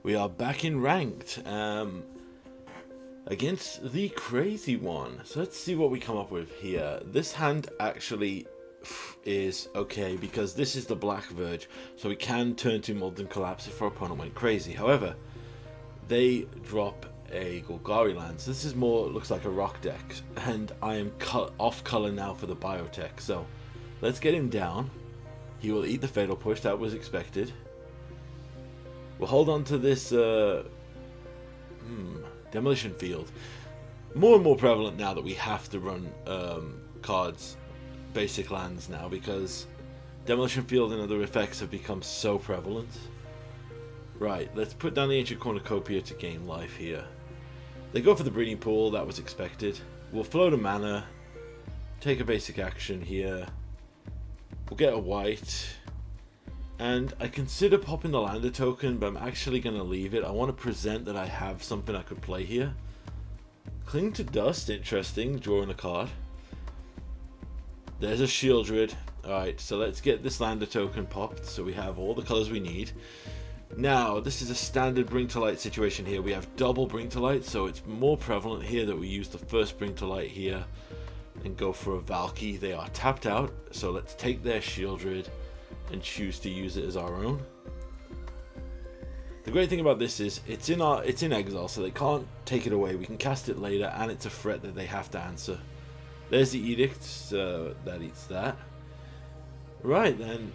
We are back in ranked against the crazy one. So let's see what we come up with here. This hand actually is okay because this is the Black Verge, so we can turn to Molten Collapse if our opponent went crazy. However, they drop a Golgari land, so this is more, looks like a rock deck, and I am off color now for the biotech. So let's get him down. He will eat the Fatal Push, that was expected. We'll hold on to this Demolition Field. More and more prevalent now that we have to run cards, basic lands now, because Demolition Field and other effects have become so prevalent. Right, let's put down the Ancient Cornucopia to gain life here. They go for the Breeding Pool, that was expected. We'll float a mana, take a basic action here. We'll get a white. And I consider popping the Lander token, but I'm actually going to leave it. I want to present that I have something I could play here. Cling to Dust, interesting, drawing a card. There's a Shieldred. Alright, so let's get this Lander token popped, so we have all the colors we need. Now, this is a standard Bring to Light situation here. We have double Bring to Light, so it's more prevalent here that we use the first Bring to Light here and go for a Valky. They are tapped out, so let's take their Shieldred and choose to use it as our own. The great thing about this is it's in exile, so they can't take it away. We can cast it later, and it's a threat that they have to answer. There's the Edict, so that eats that. Right then,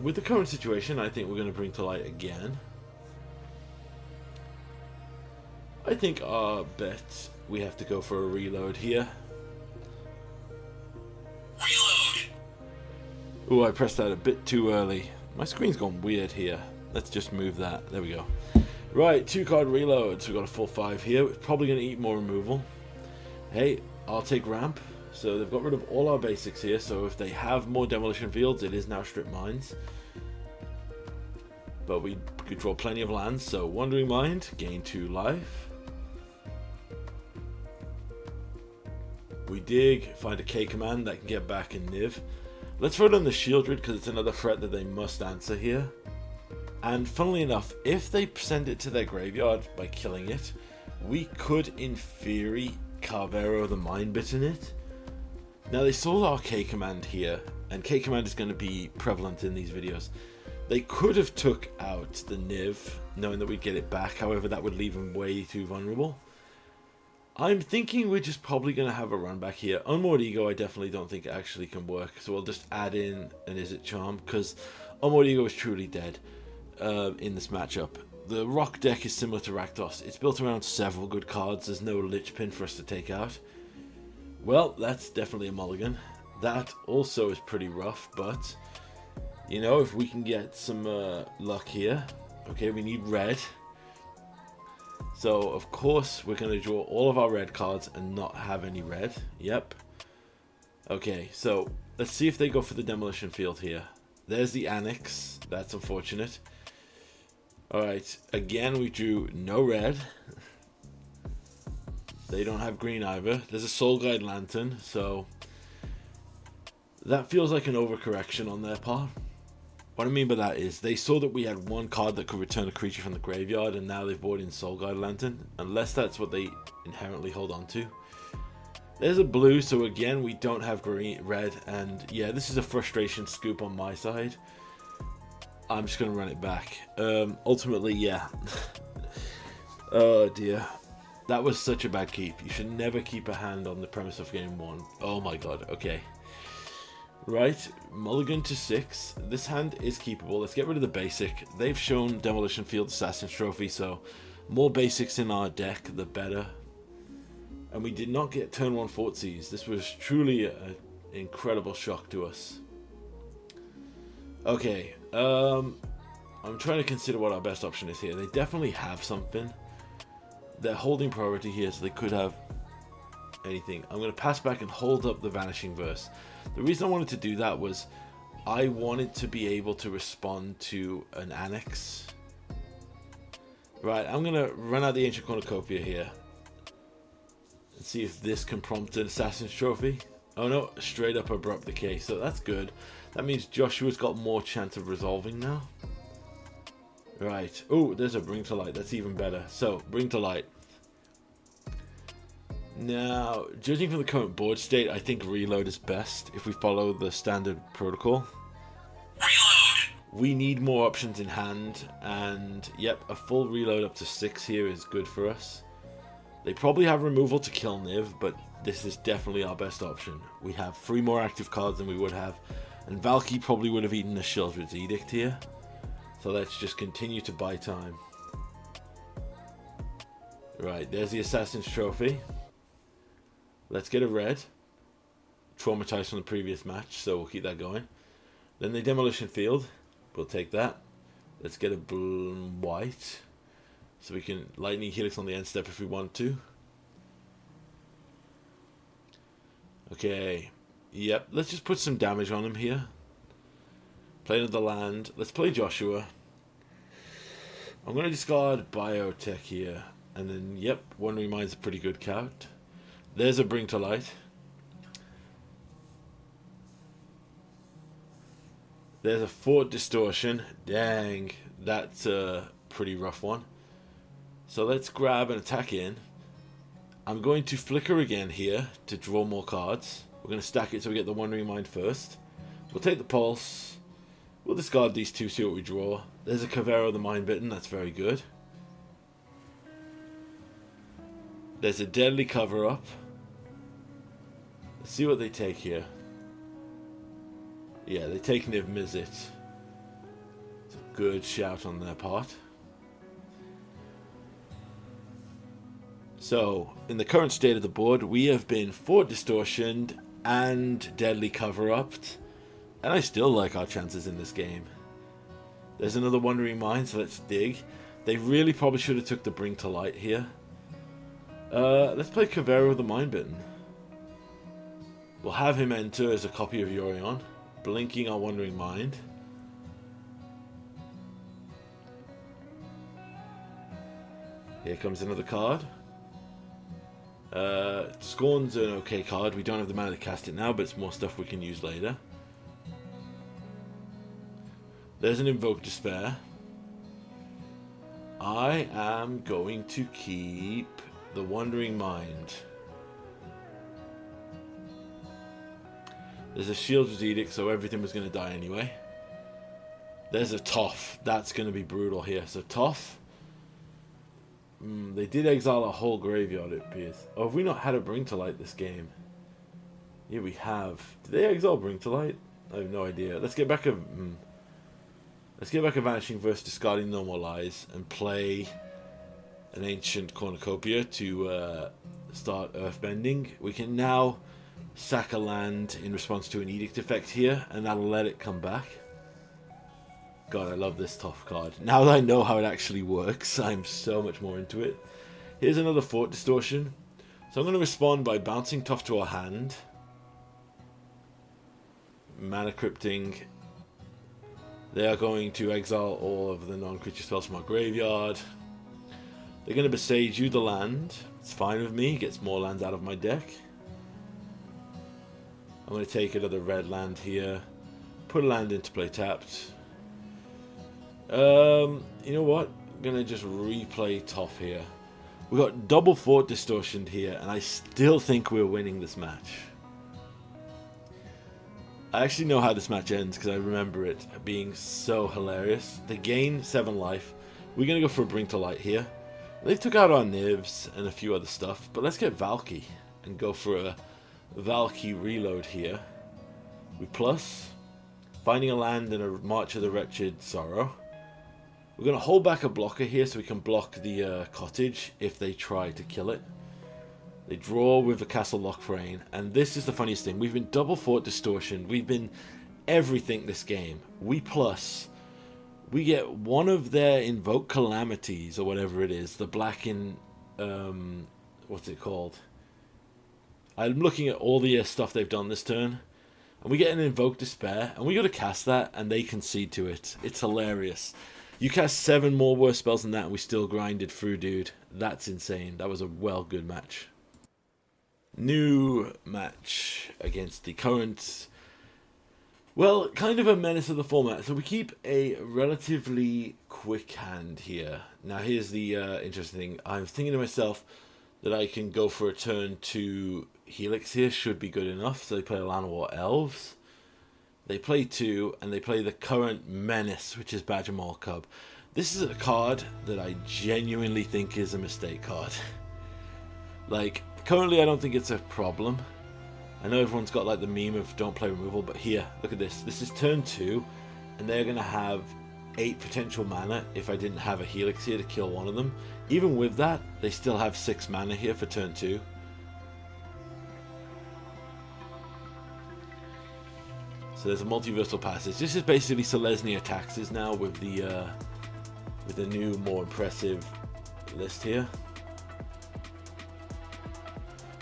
with the current situation, I think we're going to Bring to Light again. I think our bet, we have to go for a reload here. Oh, I pressed that a bit too early. My screen's gone weird here. Let's just move that. There we go. Right, 2-card reloads. We've got a full 5 here. We're probably going to eat more removal. Hey, I'll take ramp. So they've got rid of all our basics here. So if they have more Demolition Fields, it is now Strip Mines. But we could draw plenty of lands. So Wandering Mind, gain 2 life. We dig, find a K command that can get back in Niv. Let's throw down the Shieldred because it's another threat that they must answer here. And funnily enough, if they send it to their graveyard by killing it, we could, in theory, Carvero the Mind Bitten it. Now they saw our K command here, and K command is going to be prevalent in these videos. They could have took out the Niv, knowing that we'd get it back. However, that would leave them way too vulnerable. I'm thinking we're just probably going to have a run back here. Unmoored Ego I definitely don't think actually can work, so we'll just add in an Is It Charm, because Unmoored Ego is truly dead in this matchup. The rock deck is similar to Rakdos. It's built around several good cards. There's no Lich Pin for us to take out. Well, that's definitely a mulligan. That also is pretty rough, but, you know, if we can get some luck here. Okay, we need red. So, of course, we're going to draw all of our red cards and not have any red. Yep. Okay, so let's see if they go for the Demolition Field here. There's the Annex. That's unfortunate. Alright, again, we drew no red. They don't have green either. There's a Soul Guide Lantern, so that feels like an overcorrection on their part. What I mean by that is they saw that we had one card that could return a creature from the graveyard, and now they've brought in Soul Guide Lantern, unless that's what they inherently hold on to. There's a blue, so again we don't have red, and yeah, this is a frustration scoop on my side. I'm just going to run it back. Ultimately, yeah. Oh dear. That was such a bad keep. You should never keep a hand on the premise of game 1. Oh my god, okay. Right, mulligan to 6. This hand is keepable. Let's get rid of the basic. They've shown Demolition Field Assassin's Trophy, so more basics in our deck, the better. And we did not get turn 1 Fortsies. This was truly an incredible shock to us. Okay, I'm trying to consider what our best option is here. They definitely have something. They're holding priority here, so they could have anything. I'm going to pass back and hold up the Vanishing Verse. The reason I wanted to do that was I wanted to be able to respond to an Annex. Right, I'm going to run out the Ancient Cornucopia here and see if this can prompt an Assassin's Trophy. Oh no, straight up Abrupt Decay, so that's good. That means Joshua's got more chance of resolving now. Right. Oh, there's a Bring to Light. That's even better. So, Bring to Light. Now, judging from the current board state, I think Reload is best if we follow the standard protocol. Reload! We need more options in hand, and yep, a full reload up to 6 here is good for us. They probably have removal to kill Niv, but this is definitely our best option. We have 3 more active cards than we would have, and Valky probably would have eaten a Sheoldred's Edict here. So let's just continue to buy time. Right, there's the Assassin's Trophy. Let's get a red. Traumatized from the previous match, so we'll keep that going. Then the Demolition Field. We'll take that. Let's get a white. So we can Lightning Helix on the end step if we want to. Okay. Yep, let's just put some damage on him here. Play another land. Let's play Joshua. I'm going to discard Biotech here. And then, yep, Wandering Mind's a pretty good count. There's a Bring to Light. There's a Fort Distortion. Dang, that's a pretty rough one. So let's grab an attack in. I'm going to Flicker again here to draw more cards. We're going to stack it so we get the Wandering Mind first. We'll take the Pulse. We'll discard these 2, see what we draw. There's a Cavero the Mind Bitten, that's very good. There's a Deadly Cover-Up. Let's see what they take here. Yeah, they take Niv Mizzet. It's a good shout on their part. So, in the current state of the board, we have been Fort Distortioned and Deadly Cover-Upped. And I still like our chances in this game. There's another Wandering Mind, so let's dig. They really probably should have took the Bring to Light here. Let's play Cavero the Mind Bitten. We'll have him enter as a copy of Yorion, blinking our Wandering Mind. Here comes another card. Scorn's an okay card. We don't have the mana to cast it now, but it's more stuff we can use later. There's an Invoke Despair. I am going to keep the Wandering Mind. There's a Sheoldred's Edict, so everything was going to die anyway. There's a Toph. That's going to be brutal here. So Toph. They did exile a whole graveyard, it appears. Oh, have we not had a Bring to Light this game? Yeah, we have. Did they exile Bring to Light? I have no idea. Let's get back a Vanishing versus discarding No More Lies and play an Ancient Cornucopia to start Earthbending. We can now sack a land in response to an Edict effect here, and that'll let it come back. God, I love this Toph card. Now that I know how it actually works, I'm so much more into it. Here's another Fort Distortion. So I'm going to respond by bouncing Toph to our hand. Mana Crypting. They are going to exile all of the non-creature spells from our graveyard. They're going to Besage you the land. It's fine with me. Gets more lands out of my deck. I'm going to take another red land here. Put a land into play tapped. You know what? I'm going to just replay Toph here. We got double Fort Distortioned here, and I still think we're winning this match. I actually know how this match ends because I remember it being so hilarious. They gain 7 life. We're going to go for a Bring to Light here. They took out our Nivs and a few other stuff, but let's get Valky and go for a Valky reload here. We plus finding a land and a March of the Wretched Sorrow. We're going to hold back a blocker here so we can block the cottage if they try to kill it. They draw with the Castle Lockfrain, and this is the funniest thing. We've been double Fort Distortion. We've been everything this game. We get one of their Invoke Calamities, or whatever it is. The black in... what's it called? I'm looking at all the stuff they've done this turn. And we get an Invoke Despair, and we got to cast that, and they concede to it. It's hilarious. You cast 7 more worse spells than that, and we still grinded through, dude. That's insane. That was a good match. New match against the current, well, kind of a menace of the format. So we keep a relatively quick hand here. Now here's the interesting thing. I'm thinking to myself that I can go for a turn 2 Helix here. Should be good enough. So they play Llanowar Elves. They play 2, and they play the current Menace, which is Badger Maul Cub. This is a card that I genuinely think is a mistake card. Like, currently I don't think it's a problem. I know everyone's got like the meme of don't play removal, but here, look at this. This is turn 2, and they're going to have 8 potential mana if I didn't have a Helix here to kill one of them. Even with that, they still have 6 mana here for turn 2. So there's a multiversal passage. This is basically Selesnya taxes now with the new, more impressive list here.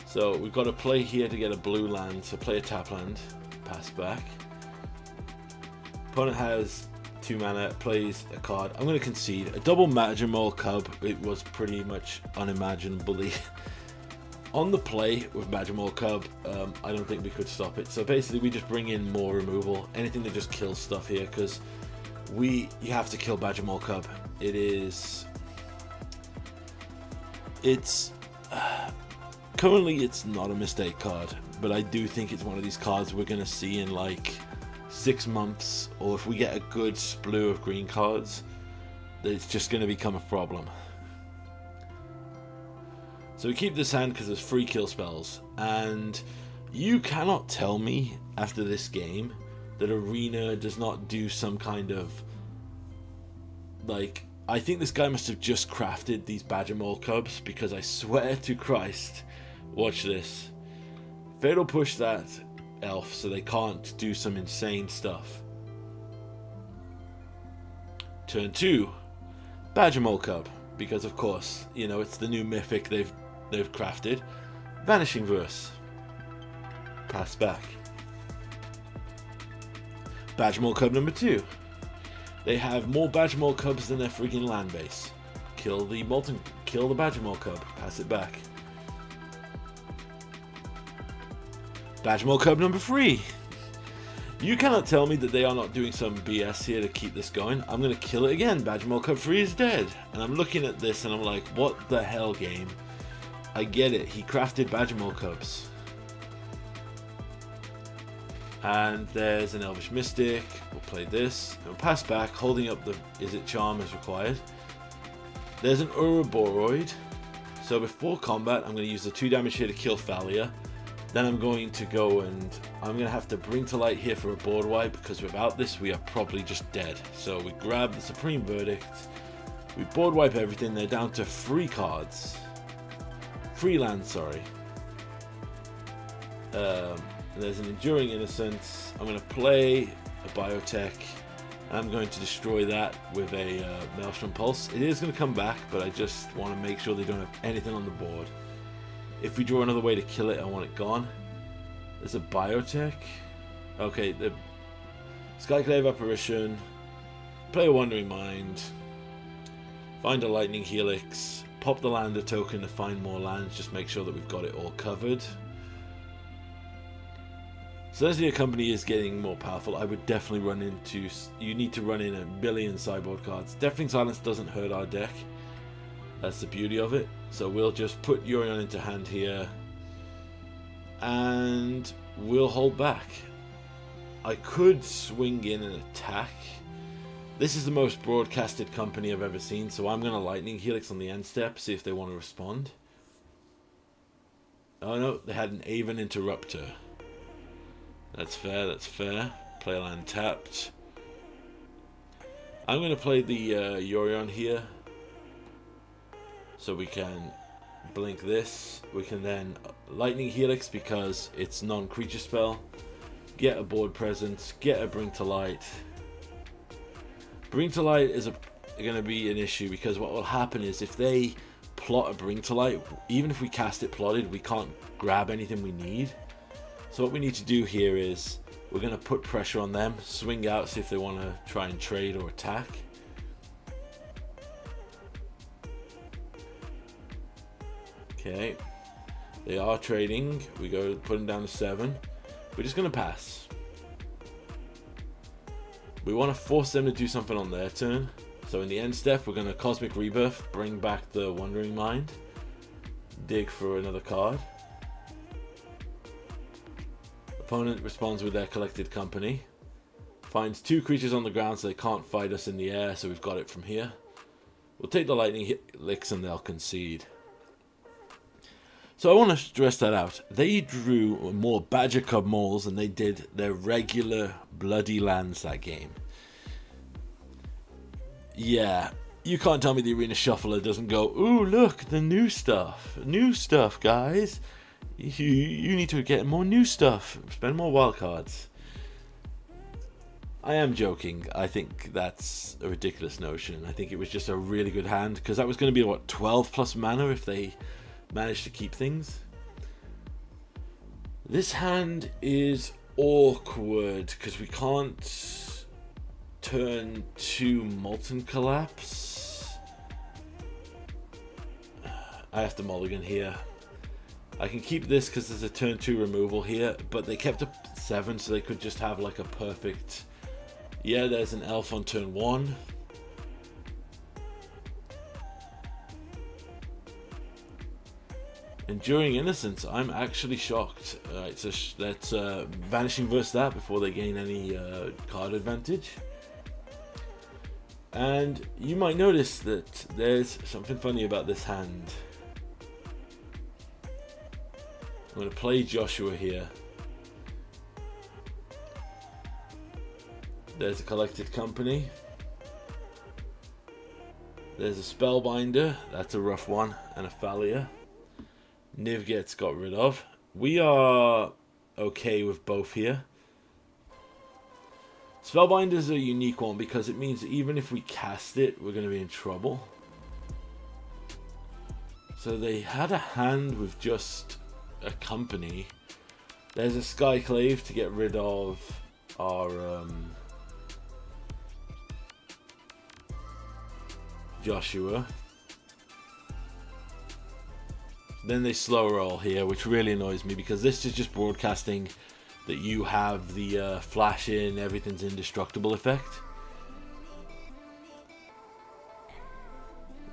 So we've got to play here to get a blue land. So play a tap land, pass back. Opponent has 2 mana, plays a card. I'm going to concede. A double Badger Maul Cub. It was pretty much unimaginably on the play with Badger Maul Cub. I don't think we could stop it. So basically we just bring in more removal. Anything that just kills stuff here, because you have to kill Badger Maul Cub. Currently it's not a mistake card, but I do think it's one of these cards we're going to see in like 6 months, or if we get a good slew of green cards, it's just going to become a problem. So we keep this hand because there's free kill spells, and you cannot tell me after this game that Arena does not do some kind of, like, I think this guy must have just crafted these Badger Maul Cubs, because I swear to Christ, watch this. Fatal push that elf so they can't do some insane stuff. Turn 2, Badger Maul Cub, because of course, you know, it's the new mythic they've crafted. Vanishing Verse. Pass back. Badger Maul Cub number 2. They have more Badger Maul Cubs than their freaking land base. Kill the Badger Maul Cub. Pass it back. Badger Maul Cub number 3. You cannot tell me that they are not doing some BS here to keep this going. I'm going to kill it again. Badger Maul Cub 3 is dead. And I'm looking at this and I'm like, what the hell, game? I get it. He crafted Badger Maul Cubs. And there's an Elvish Mystic. We'll play this. We'll pass back, holding up the Izzet Charm as required. There's an Ouroboros. So before combat, I'm going to use the 2 damage here to kill Thalia. Then I'm going to go and I'm going to have to bring to light here for a board wipe, because without this we are probably just dead. So we grab the Supreme Verdict. We board wipe everything. They're down to 3 cards. 3 lands, sorry. There's an Enduring Innocence. I'm going to play a Biotech. And I'm going to destroy that with a Maelstrom Pulse. It is going to come back, but I just want to make sure they don't have anything on the board. If we draw another way to kill it, I want it gone. There's a Biotech. Okay, the Skyclave Apparition. Play a Wandering Mind. Find a Lightning Helix. Pop the Lander token to find more lands. Just make sure that we've got it all covered. So as the company is getting more powerful, I would definitely run into... You need to run in a billion sideboard cards. Deafening Silence doesn't hurt our deck. That's the beauty of it. So we'll just put Yorion into hand here. And we'll hold back. I could swing in and attack. This is the most broadcasted company I've ever seen. So I'm going to Lightning Helix on the end step. See if they want to respond. Oh no, they had an Aven Interrupter. That's fair, that's fair. Play land tapped. I'm going to play the Yorion here. So we can blink this. We can then Lightning Helix because it's non-creature spell. Get a board presence. Get a Bring to Light. Bring to Light is going to be an issue, because what will happen is if they plot a Bring to Light, even if we cast it plotted, we can't grab anything we need. So what we need to do here is we're going to put pressure on them. Swing out, see if they want to try and trade or attack. Okay, they are trading. We go put them down to 7. We're just going to pass. We want to force them to do something on their turn. So in the end step, we're going to Cosmic Rebirth, bring back the Wandering Mind, dig for another card. Opponent responds with their Collected Company. Finds 2 creatures on the ground so they can't fight us in the air, so we've got it from here. We'll take the Lightning Helix and they'll concede. So I want to stress that out. They drew more Badger Cub Moles than they did their regular bloody lands that game. Yeah, you can't tell me the Arena Shuffler doesn't go, ooh, look, the new stuff. New stuff, guys. You need to get more new stuff. Spend more wild cards. I am joking. I think that's a ridiculous notion. I think it was just a really good hand, because that was going to be, what, 12 plus mana if they managed to keep things. This hand is awkward, because we can't turn 2 Molten Collapse. I have to mulligan here. I can keep this because there's a turn 2 removal here, but they kept up 7, so they could just have like a perfect... Yeah, there's an elf on turn 1. Enduring Innocence, I'm actually shocked. Alright, so let's Vanishing Verse that before they gain any card advantage. And you might notice that there's something funny about this hand. I'm going to play Joshua here. There's a Collected Company. There's a Spellbinder. That's a rough one. And a Thalia. Niv gets got rid of. We are okay with both here. Spellbinder is a unique one because it means even if we cast it, we're going to be in trouble. So they had a hand with just a company. There's a Skyclave to get rid of our Joshua. Then they slow roll here, which really annoys me because this is just broadcasting that you have the flash in, everything's indestructible effect.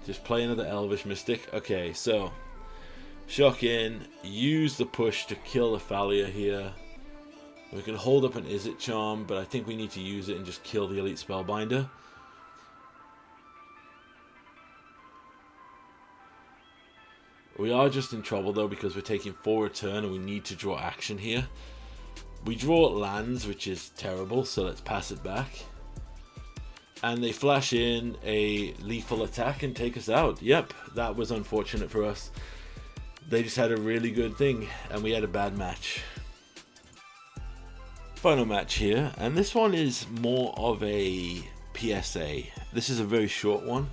Just play another Elvish Mystic. Okay, so shock in, use the push to kill the Thalia here. We can hold up an Izzet Charm, but I think we need to use it and just kill the Elite Spellbinder. We are just in trouble though because we're taking 4 a turn and we need to draw action here. We draw lands, which is terrible, so let's pass it back. And they flash in a lethal attack and take us out. Yep, that was unfortunate for us. They just had a really good thing and we had a bad match. Final match here, and this one is more of a PSA. This is a very short one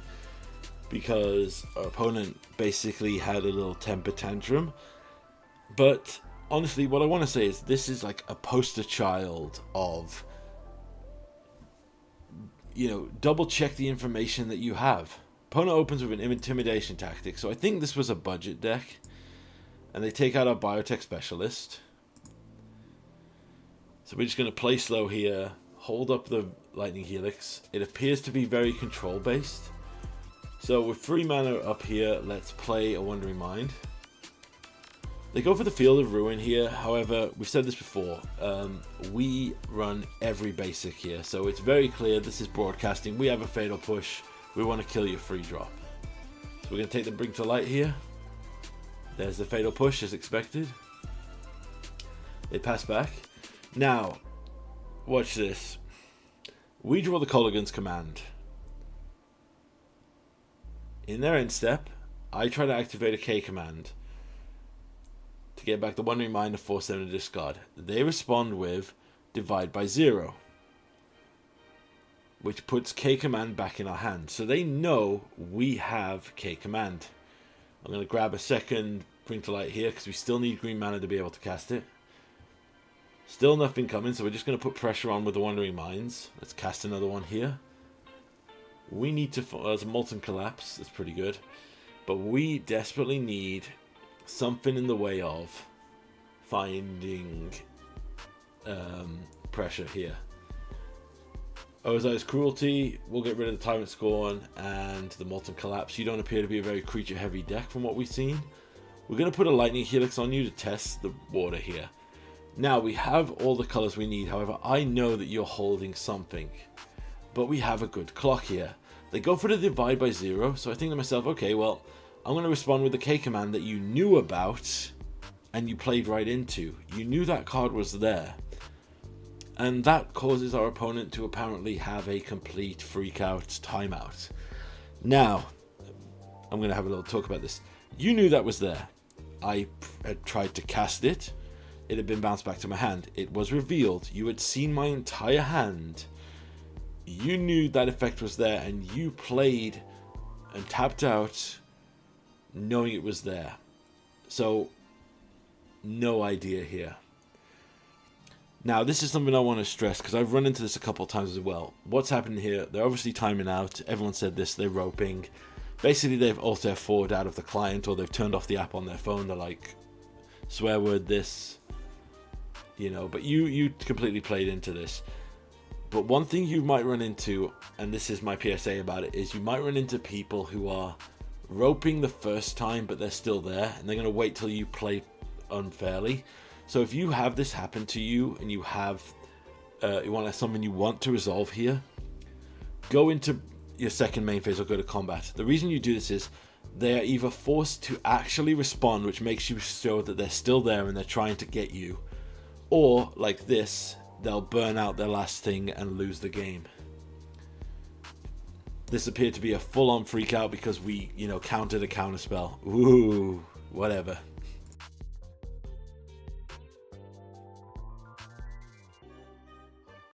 because our opponent basically had a little temper tantrum. But honestly, what I want to say is this is like a poster child of, you know, double check the information that you have. Opponent opens with an intimidation tactic, so I think this was a budget deck. And they take out our biotech specialist. So we're just going to play slow here, hold up the Lightning Helix. It appears to be very control based. So with 3 mana up here, let's play a Wandering Mind. They go for the Field of Ruin here. However, we've said this before, we run every basic here. So it's very clear this is broadcasting. We have a Fatal Push. We want to kill your free drop. So we're going to take the Bring to Light here. There's the Fatal Push as expected. They pass back. Now, watch this. We draw the Colligan's Command. In their end step, I try to activate a K command to get back the Wandering Mind and force them to discard. They respond with Divide by 0, which puts K command back in our hand. So they know we have K command. I'm going to grab a second Bring to Light here because we still need green mana to be able to cast it. Still nothing coming, so we're just going to put pressure on with the Wandering Minds. Let's cast another one here. We need to... There's a Molten Collapse. That's pretty good. But we desperately need something in the way of finding pressure here. Ozai's Cruelty, we'll get rid of the Tyrant Scorn and the Molten Collapse. You don't appear to be a very creature-heavy deck from what we've seen. We're going to put a Lightning Helix on you to test the water here. Now, we have all the colors we need. However, I know that you're holding something. But we have a good clock here. They go for the Divide by 0, so I think to myself, okay, well, I'm going to respond with the K command that you knew about and you played right into. You knew that card was there. And that causes our opponent to apparently have a complete freak-out timeout. Now, I'm going to have a little talk about this. You knew that was there. I had tried to cast it. It had been bounced back to my hand. It was revealed. You had seen my entire hand. You knew that effect was there, and you played and tapped out knowing it was there. So, no idea here. Now, this is something I want to stress, because I've run into this a couple of times as well. What's happening here? They're obviously timing out. Everyone said this. They're roping. Basically, they've Alt F4'd out of the client, or they've turned off the app on their phone. They're like, swear word this. You know, but you completely played into this. But one thing you might run into, and this is my PSA about it, is you might run into people who are roping the first time, but they're still there, and they're going to wait till you play unfairly. So if you have this happen to you, and you have something you want to resolve here, go into your second main phase or go to combat. The reason you do this is they are either forced to actually respond, which makes you show that they're still there and they're trying to get you, or like this, they'll burn out their last thing and lose the game. This appeared to be a full-on freak out because we, countered a counterspell. Ooh, whatever.